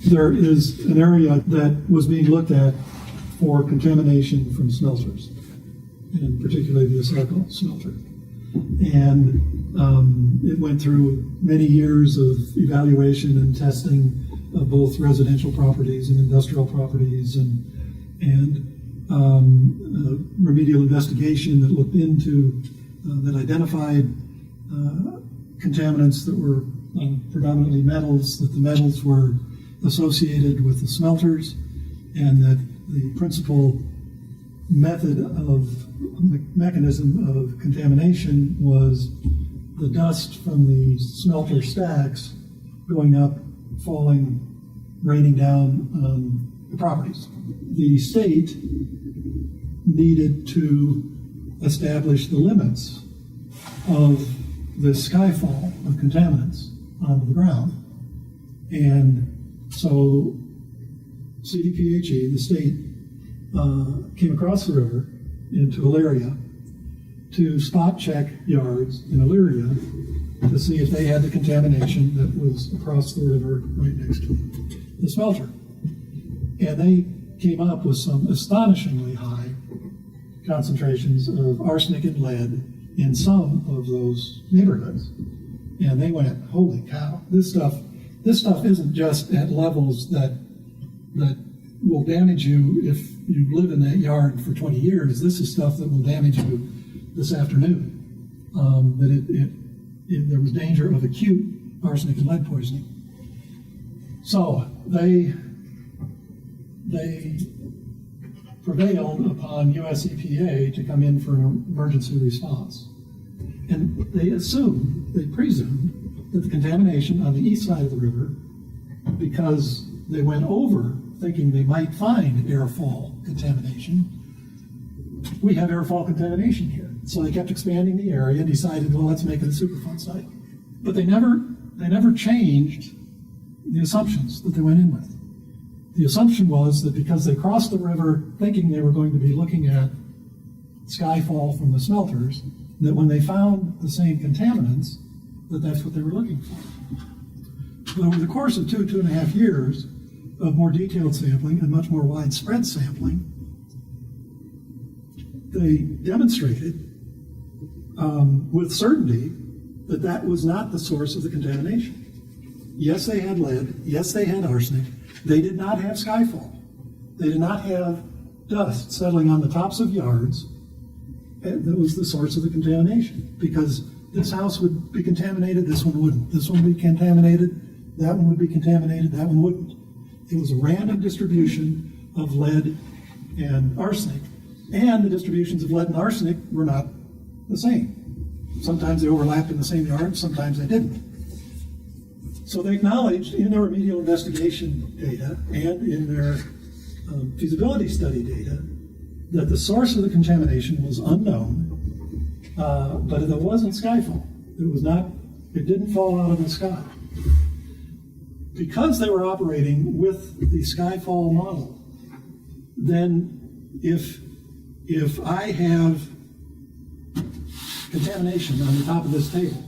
there is an area that was being looked at for contamination from smelters, and particularly the Asarco smelter. And it went through many years of evaluation and testing of both residential properties and industrial properties, and remedial investigation that looked into, that identified contaminants that were predominantly metals, that the metals were associated with the smelters, and that the principal mechanism of contamination was the dust from the smelter stacks going up, falling, raining down on the properties. The state needed to establish the limits of the skyfall of contaminants onto the ground. And so CDPHE, the state, came across the river into Elyria to spot check yards in Elyria to see if they had the contamination that was across the river right next to the smelter. And they came up with some astonishingly high concentrations of arsenic and lead in some of those neighborhoods. And they went, holy cow, this stuff isn't just at levels that will damage you if you live in that yard for 20 years. This is stuff that will damage you this afternoon. There was danger of acute arsenic and lead poisoning. So they prevailed upon US EPA to come in for an emergency response. And they presumed that the contamination on the east side of the river, because they went over thinking they might find airfall contamination, we have airfall contamination here. So they kept expanding the area and decided, well, let's make it a Superfund site. But they never changed the assumptions that they went in with. The assumption was that because they crossed the river thinking they were going to be looking at skyfall from the smelters, that when they found the same contaminants, that's what they were looking for. But over the course of 2.5 years of more detailed sampling and much more widespread sampling, they demonstrated with certainty that that was not the source of the contamination. Yes, they had lead. Yes, they had arsenic. They did not have skyfall. They did not have dust settling on the tops of yards. That was the source of the contamination, because this house would be contaminated, this one wouldn't. This one would be contaminated, that one would be contaminated, that one wouldn't. It was a random distribution of lead and arsenic, and the distributions of lead and arsenic were not the same. Sometimes they overlapped in the same yard, sometimes they didn't. So they acknowledged in their remedial investigation data and in their feasibility study data that the source of the contamination was unknown, but it wasn't skyfall. It didn't fall out of the sky. Because they were operating with the skyfall model, then if I have contamination on the top of this table,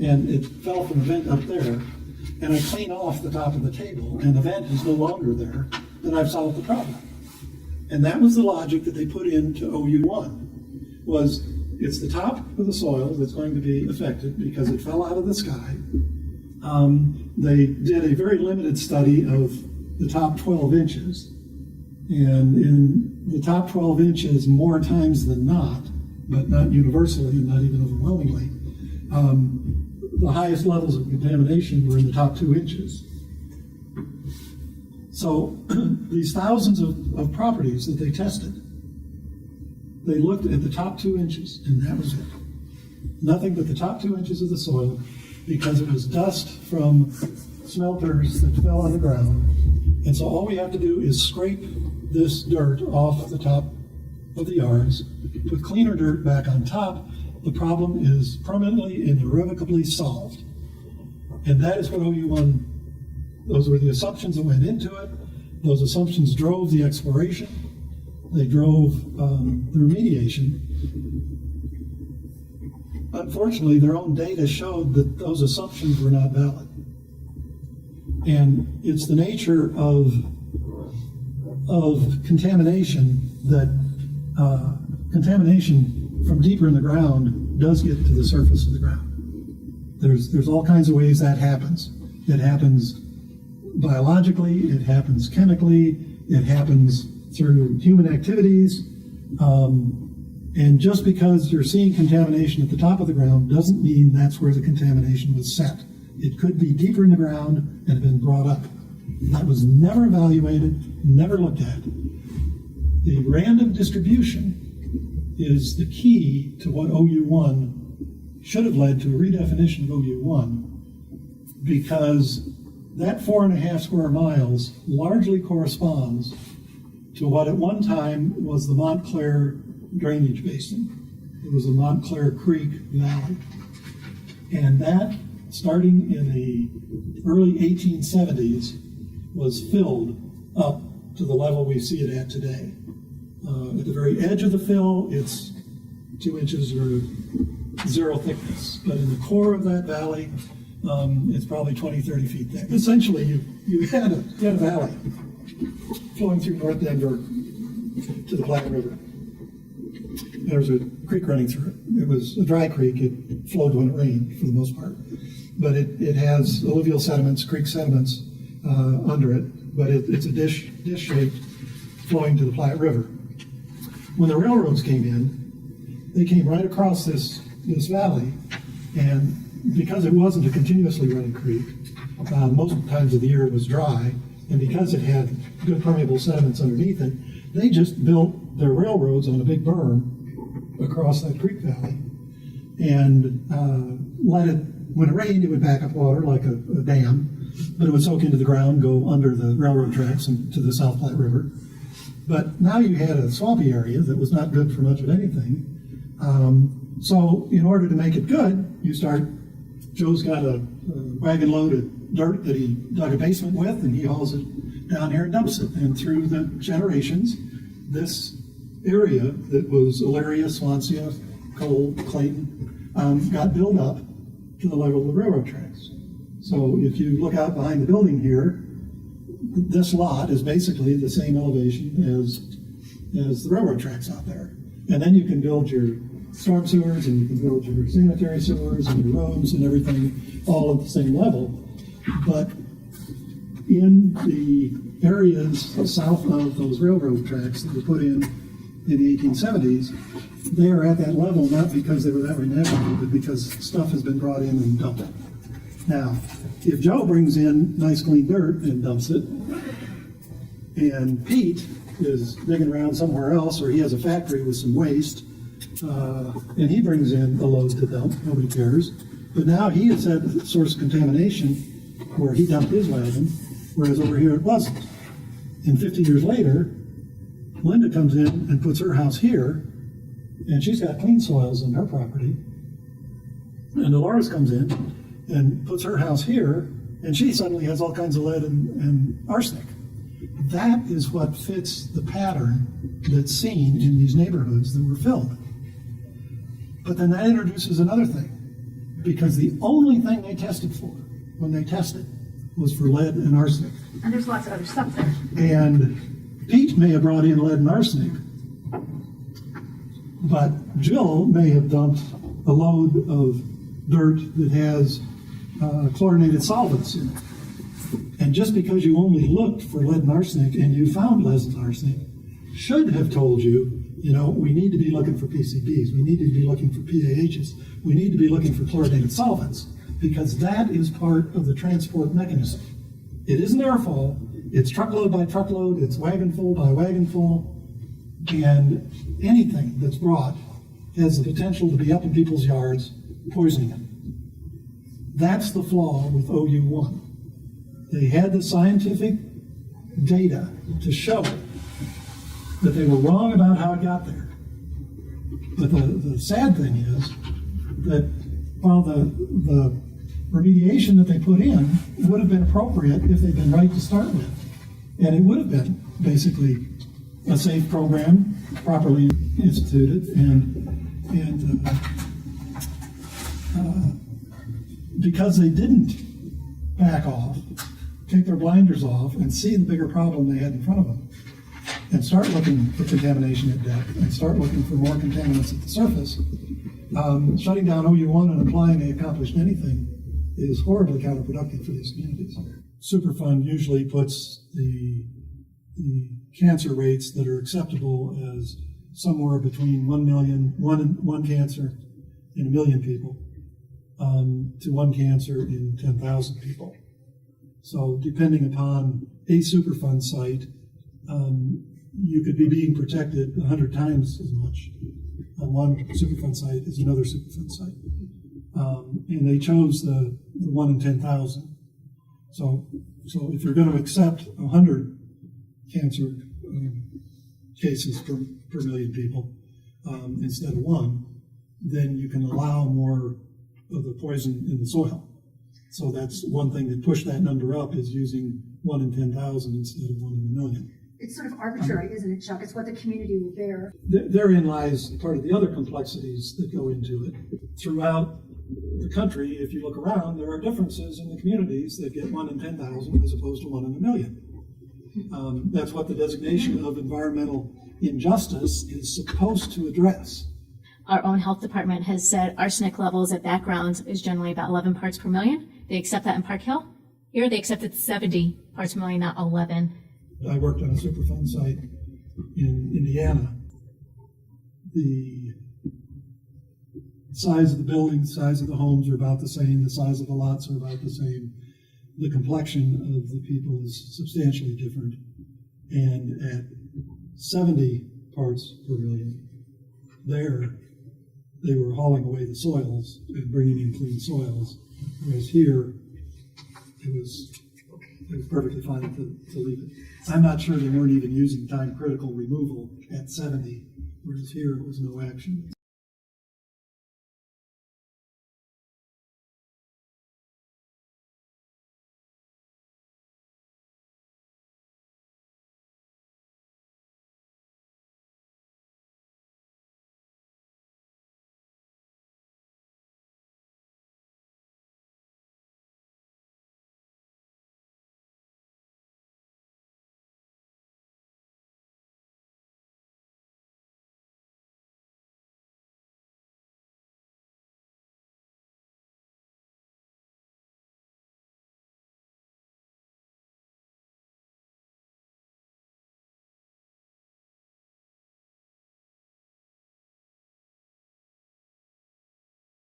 and it fell from a vent up there, and I clean off the top of the table, and the vent is no longer there, then I've solved the problem. And that was the logic that they put into OU1, was it's the top of the soil that's going to be affected because it fell out of the sky. They did a very limited study of the top 12 inches. And in the top 12 inches, more times than not, but not universally and not even overwhelmingly, the highest levels of contamination were in the top 2 inches. So these thousands of properties that they tested, they looked at the top 2 inches, and that was it. Nothing but the top 2 inches of the soil, because it was dust from smelters that fell on the ground. And so all we have to do is scrape this dirt off the top of the yards, put cleaner dirt back on top. The problem is permanently and irrevocably solved. And that is what OU1, those were the assumptions that went into it. Those assumptions drove the exploration. They drove the remediation. Unfortunately, their own data showed that those assumptions were not valid. And it's the nature of contamination that contamination from deeper in the ground does get to the surface of the ground. There's all kinds of ways that happens. It happens biologically, it happens chemically, it happens through human activities. And just because you're seeing contamination at the top of the ground doesn't mean that's where the contamination was set. It could be deeper in the ground and have been brought up. That was never evaluated, never looked at. The random distribution is the key to what OU1 should have led to a redefinition of OU1, because that 4.5 square miles largely corresponds to what at one time was the Montclair drainage basin. It was a Montclair Creek Valley. And that, starting in the early 1870s, was filled up to the level we see it at today. At the very edge of the fill, it's 2 inches or 0 thickness. But in the core of that valley, it's probably 20, 30 feet thick. Essentially, you had a valley flowing through North Denver to the Platte River. There was a creek running through it. It was a dry creek. It flowed when it rained, for the most part. But it has alluvial sediments, creek sediments under it. But it's a dish shape flowing to the Platte River. When the railroads came in, they came right across this valley, and because it wasn't a continuously running creek, most times of the year it was dry, and because it had good permeable sediments underneath it, they just built their railroads on a big berm across that creek valley, and let it, when it rained, it would back up water like a dam, but it would soak into the ground, go under the railroad tracks and to the South Platte River. But now you had a swampy area that was not good for much of anything. So in order to make it good, Joe's got a wagon load of dirt that he dug a basement with, and he hauls it down here and dumps it. And through the generations, this area that was Elyria, Swansea, Cole, Clayton, got built up to the level of the railroad tracks. So if you look out behind the building here, this lot is basically the same elevation as the railroad tracks out there. And then you can build your storm sewers, and you can build your sanitary sewers and your roads and everything all at the same level. But in the areas south of those railroad tracks that were put in the 1870s, they are at that level not because they were that way naturally, but because stuff has been brought in and dumped. Now, if Joe brings in nice clean dirt and dumps it, and Pete is digging around somewhere else, or he has a factory with some waste, and he brings in a load to dump, nobody cares. But now he has had the source of contamination where he dumped his wagon, whereas over here it wasn't. And 50 years later, Linda comes in and puts her house here, and she's got clean soils on her property. And Dolores comes in and puts her house here, and she suddenly has all kinds of lead and arsenic. That is what fits the pattern that's seen in these neighborhoods that were filled. But then that introduces another thing, because the only thing they tested for when they tested was for lead and arsenic. And there's lots of other stuff there. And Pete may have brought in lead and arsenic, but Jill may have dumped a load of dirt that has chlorinated solvents in it. And just because you only looked for lead and arsenic and you found lead and arsenic should have told you, we need to be looking for PCBs, we need to be looking for PAHs, we need to be looking for chlorinated solvents, because that is part of the transport mechanism. It isn't airfall, it's truckload by truckload, it's wagon full by wagon full, and anything that's brought has the potential to be up in people's yards, poisoning them. That's the flaw with OU1. They had the scientific data to show that they were wrong about how it got there. But the sad thing is that while the remediation that they put in would have been appropriate if they'd been right to start with, and it would have been basically a safe program, properly instituted, and because they didn't back off, take their blinders off and see the bigger problem they had in front of them and start looking for contamination at depth and start looking for more contaminants at the surface, shutting down OU1 and implying they accomplished anything is horribly counterproductive for these communities. Superfund usually puts the cancer rates that are acceptable as somewhere between 1 million, one cancer in 1 million people, to 1 cancer in 10,000 people. So depending upon a Superfund site, you could be being protected 100 times as much on one Superfund site as another Superfund site. And they chose the 1 in 10,000. So if you're going to accept 100 cancer cases per million people instead of 1, then you can allow more of the poison in the soil. So that's one thing that pushed that number up, is using 1 in 10,000 instead of 1 in 1 million. It's sort of arbitrary, isn't it, Chuck? It's what the community will bear. Therein lies part of the other complexities that go into it. Throughout the country, if you look around, there are differences in the communities that get 1 in 10,000 as opposed to 1 in 1 million. That's what the designation of environmental injustice is supposed to address. Our own health department has said arsenic levels at backgrounds is generally about 11 parts per million. They accept that in Park Hill. Here they accept it's 70 parts per million, not 11. I worked on a Superfund site in Indiana. The size of the buildings, size of the homes are about the same. The size of the lots are about the same. The complexion of the people is substantially different. And at 70 parts per million, there they were hauling away the soils and bringing in clean soils, whereas here it was perfectly fine to leave it. I'm not sure they weren't even using time-critical removal at 70, whereas here it was no action.